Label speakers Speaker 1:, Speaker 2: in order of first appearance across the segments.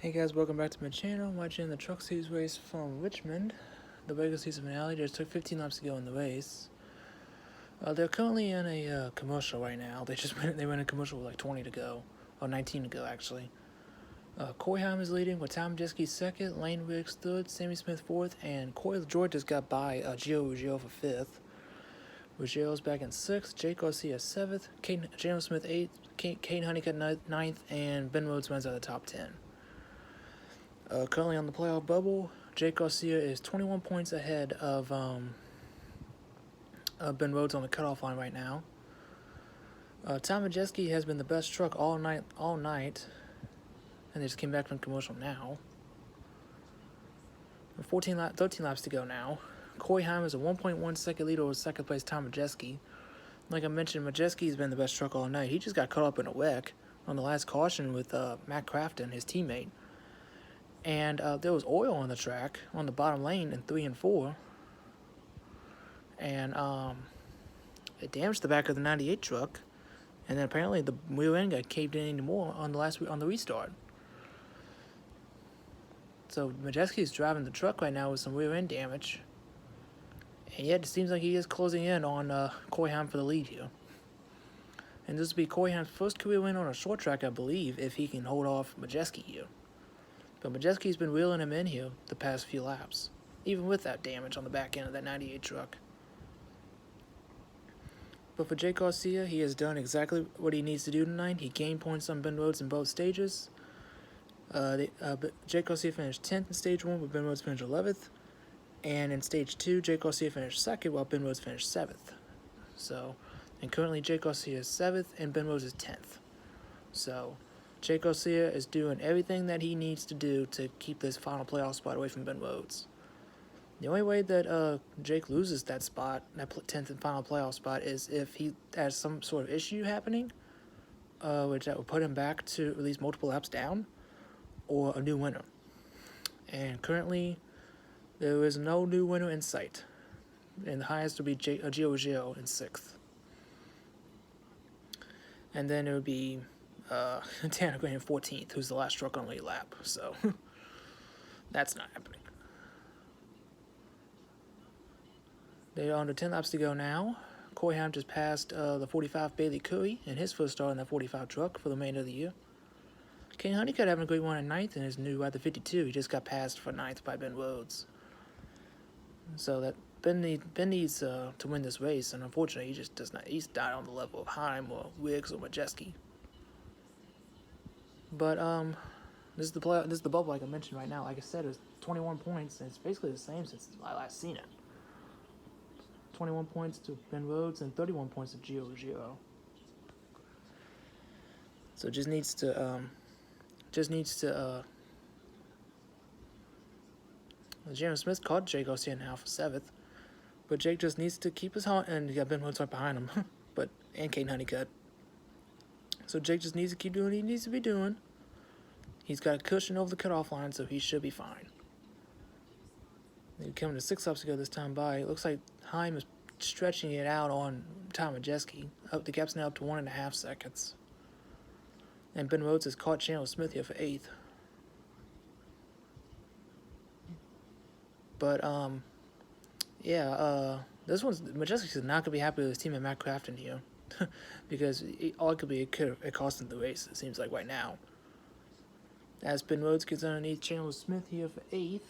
Speaker 1: Hey guys, welcome back to my channel. I'm watching the Truck Series race from Richmond. The regular season finale just took 15 laps to go in the race. They're currently in a commercial right now. They went in a commercial with like 20 to go, or 19 to go actually. Coyheim is leading with Tom Jeske second, Lane Riggs third, Sammy Smith fourth, and Corey George just got by Gio Ruggiero for fifth. Ruggiero's back in sixth, Jake Garcia seventh, James Smith eighth, Kane Honeycutt ninth, and Ben Rhodes wins out of the top 10. Currently on the playoff bubble, Jake Garcia is 21 points ahead of Ben Rhodes on the cutoff line right now. Tom Majeski has been the best truck all night, and they just came back from commercial now. 13 laps to go now. Coyheim is a 1.1 second lead over second place Tom Majeski. Like I mentioned, Majeski's been the best truck all night. He just got caught up in a wreck on the last caution with Matt Crafton, his teammate. And there was oil on the track on the bottom lane in 3 and 4, and it damaged the back of the 98 truck, and then apparently the rear end got caved in anymore on the restart. So Majeski is driving the truck right now with some rear end damage, and yet it seems like he is closing in on Coyheim for the lead here. And this will be Coyheim's first career win on a short track, I believe, if he can hold off Majeski here. But Majeski's been wheeling him in here the past few laps, even with that damage on the back end of that 98 truck. But for Jake Garcia, he has done exactly what he needs to do tonight. He gained points on Ben Rhodes in both stages. Jake Garcia finished 10th in stage 1, but Ben Rhodes finished 11th. And in stage 2, Jake Garcia finished 2nd, while Ben Rhodes finished 7th. And currently Jake Garcia is 7th, and Ben Rhodes is 10th. So Jake Garcia is doing everything that he needs to do to keep this final playoff spot away from Ben Rhodes. The only way that Jake loses that spot, that 10th and final playoff spot, is if he has some sort of issue happening, which that will put him back to at least multiple laps down, or a new winner. And currently, there is no new winner in sight. And the highest would be Gio Ruggiero in 6th. And then it would be Tanner Green in 14th, who's the last truck on lead lap. So that's not happening. They are under 10 laps to go now. Coyheim just passed the 45 Bailey Curry in his first start in that 45 truck for the remainder of the year. Kane Honeycutt having a great one in 9th in his new at the 52. He just got passed for 9th by Ben Rhodes. So that Ben needs to win this race, and unfortunately he just does not. He's not on the level of Heim or Riggs or Majeski. But this is the bubble, like I mentioned right now. Like I said, it's 21 points, and it's basically the same since I last seen it. 21 points to Ben Rhodes and 31 points to Gio Ruggiero. So just needs to James Smith caught Jake Garcia now for 7th, but Jake just needs to keep his heart, and he got Ben Rhodes right behind him, and Kane Honeycutt. So Jake just needs to keep doing what he needs to be doing. He's got a cushion over the cutoff line, so he should be fine. They're coming to 6 laps to go this time by. It looks like Heim is stretching it out on Tom Majeski. The gap's now up to 1.5 seconds. And Ben Rhodes has caught Chandler Smith here for 8th. But, this one's, Majeski's not going to be happy with his teammate Matt Crafton here. Because arguably it cost him the race, it seems like right now. As Ben Rhodes gets underneath Chandler Smith here for 8th.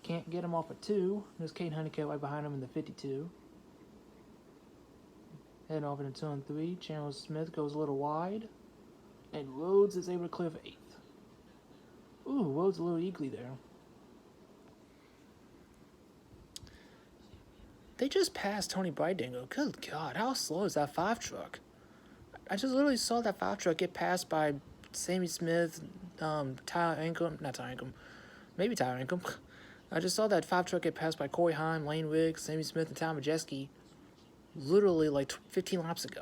Speaker 1: Can't get him off at 2. There's Kane Honeycutt right behind him in the 52. Heading off into turn 3. Chandler Smith goes a little wide. And Rhodes is able to clear for 8th. Ooh, Rhodes a little eagly there. They just passed Tony Brightdingle. Good God, how slow is that 5 truck? I just literally saw that 5 truck get passed by Sammy Smith, Tyler Ankrum, not Tyler Ankrum, maybe Tyler Ankrum. I just saw that 5 truck get passed by Coyheim, Lane Riggs, Sammy Smith, and Tom Majeski literally like 15 laps ago.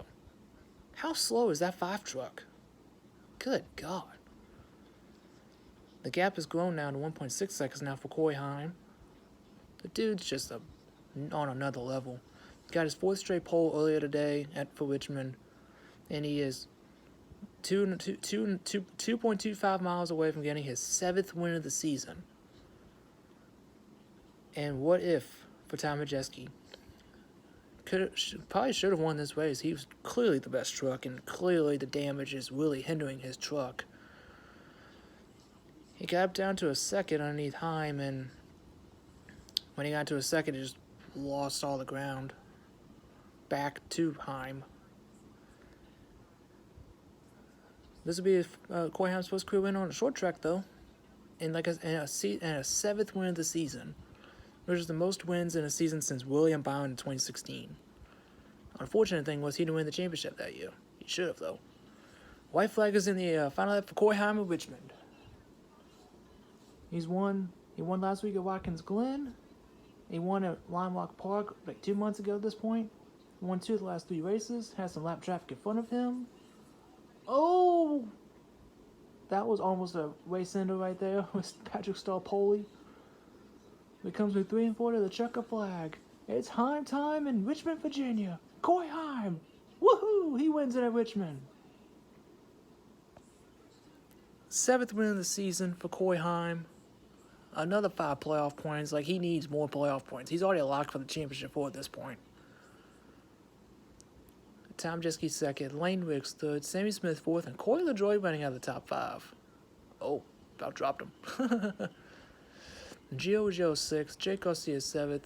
Speaker 1: How slow is that 5 truck? Good God. The gap has grown now to 1.6 seconds now for Coyheim. The dude's just on another level. Got his 4th straight pole earlier today for Richmond, and he is 2.25 miles away from getting his 7th win of the season. And what if for Tom Majeski? Probably should have won this race. He was clearly the best truck, and clearly the damage is really hindering his truck. He got up down to a second underneath Heim, and when he got to a second, he just lost all the ground back to Heim. This will be Corey Heim's first career win on a short track, though, and a 7th win of the season, which is the most wins in a season since William Byron in 2016. Unfortunate thing was he didn't win the championship that year. He should have, though. White flag is in the final lap for Corey Heim of Richmond. He won last week at Watkins Glen. He won at Lime Rock Park like 2 months ago at this point. He won 2 of the last 3 races. Had some lap traffic in front of him. Oh! That was almost a race ender right there with Patrick Starpoli. It comes with 3 and 4 to the checker flag. It's Heim time in Richmond, Virginia. Corey Heim. Woohoo! He wins it at Richmond. 7th win of the season for Corey Heim. Another 5 playoff points. Like, he needs more playoff points. He's already locked for the championship 4 at this point. Tom Majeski 2nd, Lane Wicks 3rd, Sammy Smith 4th, and Corey LaJoie running out of the top 5. Oh, about dropped him. Gio 6th, Jake Garcia 7th,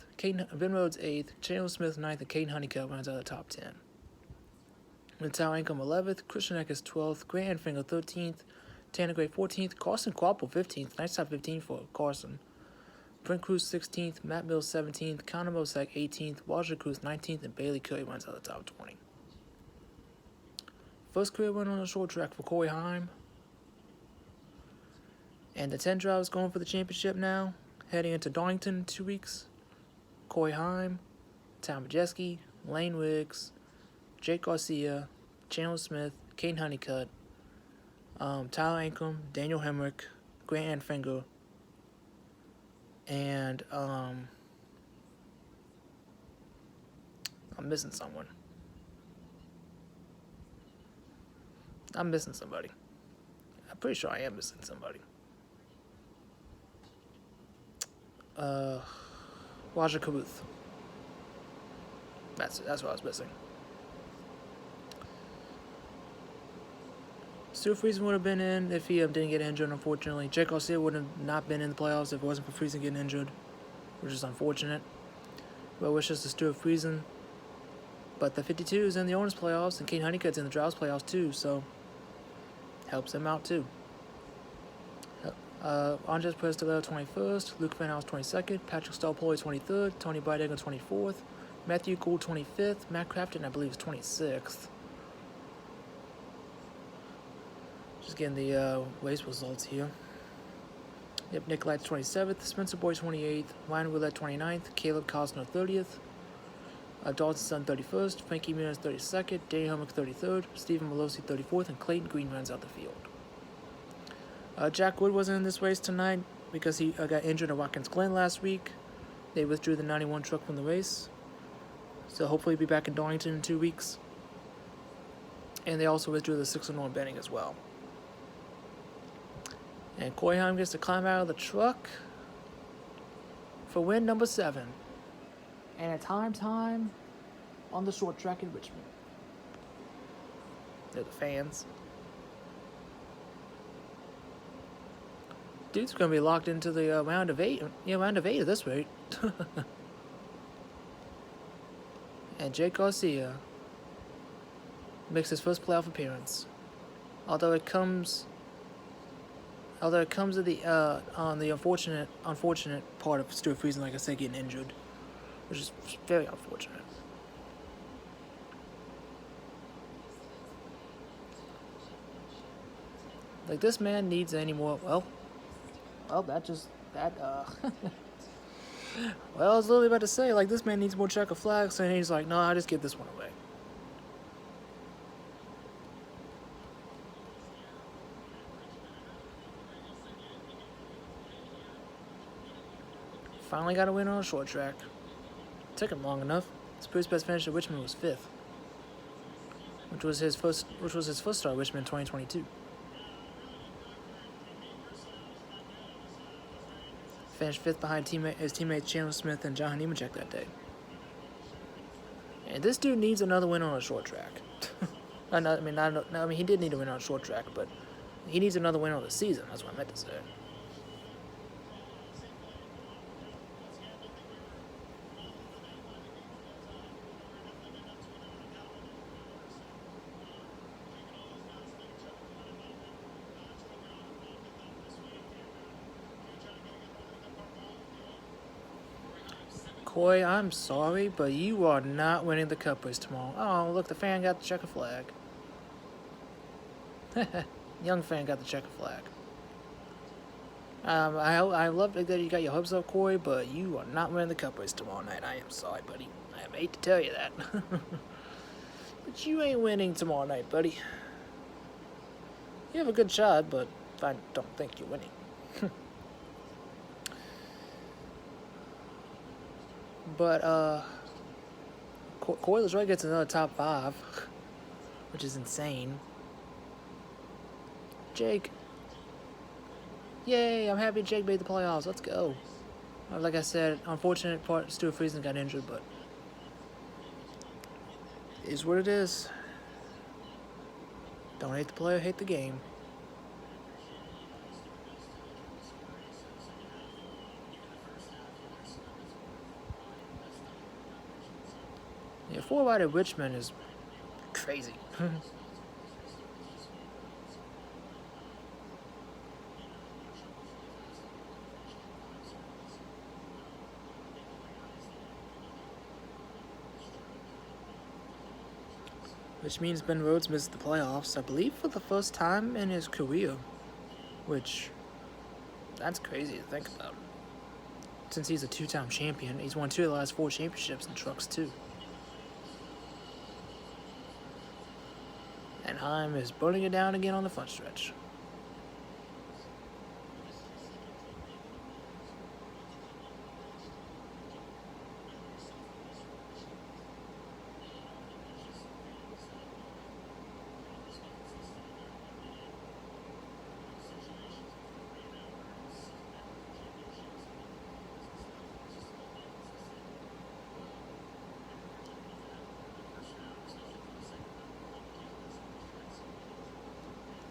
Speaker 1: Ben Rhodes 8th, Chandler Smith 9th, and Caden Honeycutt runs out of the top 10. Natal Ancom 11th, Christian Eckes 12th, Grant Anfinger 13th, Tanner Gray 14th, Carson Quapple 15th, nice top 15 for Carson. Brent Cruz 16th, Matt Mills 17th, Connor Mosack 18th, Roger Cruz 19th, and Bailey Curry runs out of the top 20. First career win on a short track for Corey Heim. And the 10 drivers going for the championship now, heading into Darlington in 2 weeks. Corey Heim, Tom Majeski, Lane Wicks, Jake Garcia, Chandler Smith, Caden Honeycutt, Tyler Ankrum, Daniel Hemrick, Grant Anfinger, and I'm missing someone. I'm missing somebody. I'm pretty sure I am missing somebody. Roger Caruth. That's what I was missing. Stuart Friesen would have been in if he didn't get injured, unfortunately. Jake Garcia would have not been in the playoffs if it wasn't for Friesen getting injured, which is unfortunate. Well wishes to Stuart Friesen. But the 52 is in the owners' playoffs, and Kane Honeycutt's in the drivers' playoffs too, so helps him out too. Andres Perez-Tolero 21st, Luke Van House 22nd, Patrick Starpoli 23rd, Tony Breidegger 24th, Matthew Gould 25th, Matt Crafton I believe is 26th. Just getting the race results here. Yep, Nick Light's 27th, Spencer Boyd 28th, Ryan Willett 29th, Caleb Costner 30th, Dalton Sun 31st, Frankie Muniz 32nd, Danny Helmick 33rd, Stephen Malosi 34th, and Clayton Green runs out the field. Jack Wood wasn't in this race tonight because he got injured at Watkins Glen last week. They withdrew the 91 truck from the race. So hopefully he'll be back in Darlington in 2 weeks. And they also withdrew the 601 Benning as well. And Corey Heim gets to climb out of the truck for win number 7. And it's time on the short track in Richmond. They're the fans. Dude's gonna be locked into the round of 8. Yeah, round of 8 at this rate. And Jake Garcia makes his first playoff appearance. Although it comes at the on the unfortunate part of Stuart Friesen, like I said, getting injured, which is very unfortunate. Like, this man needs any more. Well, well, I was literally about to say, like, this man needs more checker flags, and he's like, no, I'll just give this one away. Finally got a win on a short track. Took him long enough. His first best finish at Richmond was 5th. which was his first start at Richmond in 2022. Finished 5th behind his teammates Chandler Smith and John Nemechek that day. And this dude needs another win on a short track. I mean, he did need a win on a short track, but he needs another win on the season. That's what I meant to say. Coy, I'm sorry, but you are not winning the cup race tomorrow. Oh, look, the fan got the checker flag. Young fan got the checker flag. I love that you got your hopes up, Corey, but you are not winning the cup race tomorrow night. I am sorry, buddy. I hate to tell you that. But you ain't winning tomorrow night, buddy. You have a good shot, but I don't think you're winning. But, Corey LaJoie gets another top 5, which is insane. Jake. Yay, I'm happy Jake made the playoffs. Let's go. Like I said, unfortunate part, Stuart Friesen got injured, but it is what it is. Don't hate the player, hate the game. Yeah, 4 wide at Richmond is crazy. Which means Ben Rhodes missed the playoffs, I believe, for the first time in his career. Which, that's crazy to think about. Since he's a 2-time champion, he's won 2 of the last 4 championships in trucks, too. And Heim is burning it down again on the front stretch.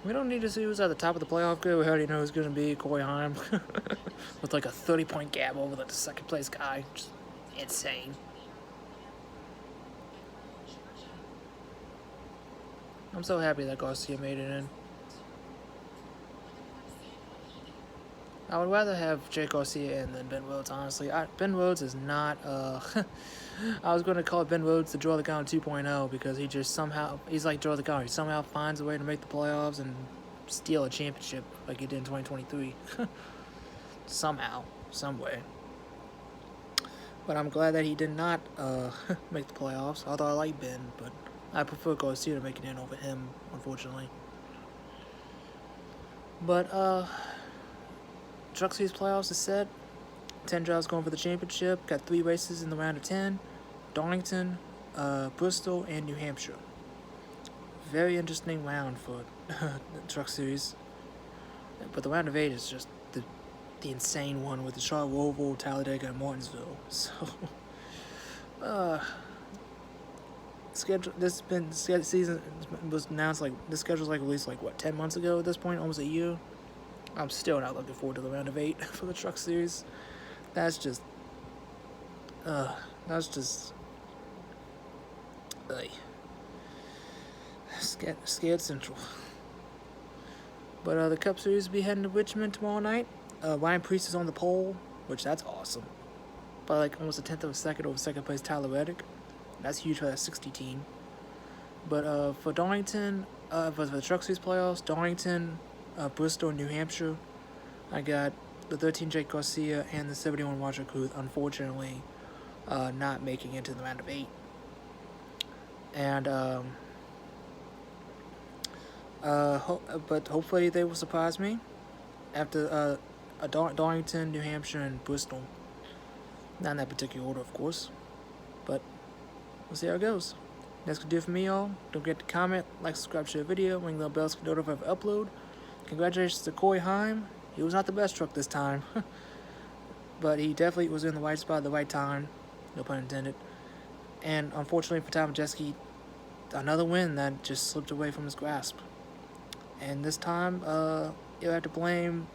Speaker 1: We don't need to see who's at the top of the playoff grid. We already know who's going to be Corey Heim with like a 30-point gap over the second place guy. Just insane. I'm so happy that Garcia made it in. I would rather have Jake Garcia in than Ben Rhodes, honestly. Ben Rhodes is not, I was going to call Ben Rhodes the Draw the Gun 2.0 because he just somehow, he's like Draw the Gun. He somehow finds a way to make the playoffs and steal a championship like he did in 2023. Somehow, some way. But I'm glad that he did not make the playoffs, although I like Ben, but I prefer Garcia to make it in over him, unfortunately. But, Truck Series playoffs is set. 10 drives going for the championship. Got 3 races in the round of 10. Darlington, Bristol, and New Hampshire. Very interesting round for the Truck Series. But the round of 8 is just the insane one with the Charlotte Roval, Talladega, and Martinsville. So, season was announced like this schedule's like released like what 10 months ago at this point, almost a year. I'm still not looking forward to the round of 8 for the Truck Series. That's just scared central. But the Cup Series will be heading to Richmond tomorrow night. Ryan Preece is on the pole, which that's awesome. By like almost a tenth of a second over second place Tyler Reddick. That's huge for that 60 team. But for Darlington, for the Truck Series playoffs, Darlington, Bristol, and New Hampshire, I got the 13 Jake Garcia and the 71 Roger Cruz, unfortunately, not making it to the round of 8. And but hopefully they will surprise me after Darlington, New Hampshire, and Bristol. Not in that particular order, of course, but we'll see how it goes. That's gonna do it for me, y'all. Don't forget to comment, like, subscribe to the video, ring the bell to get notified if I upload. Congratulations to Corey Heim. He was not the best truck this time, but he definitely was in the right spot at the right time. No pun intended. And unfortunately for Tom Majeski, another win that just slipped away from his grasp. And this time, you'll have to blame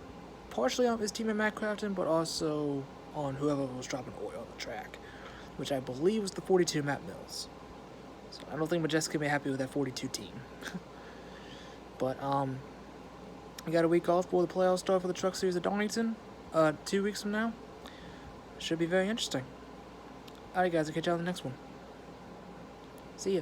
Speaker 1: partially on his teammate Matt Crafton, but also on whoever was dropping oil on the track, which I believe was the 42 Matt Mills. So I don't think Majeski can be happy with that 42 team. But we got a week off before the playoffs start for the Truck Series at Darlington. 2 weeks from now. Should be very interesting. Alright guys, I'll catch you on the next one. See ya.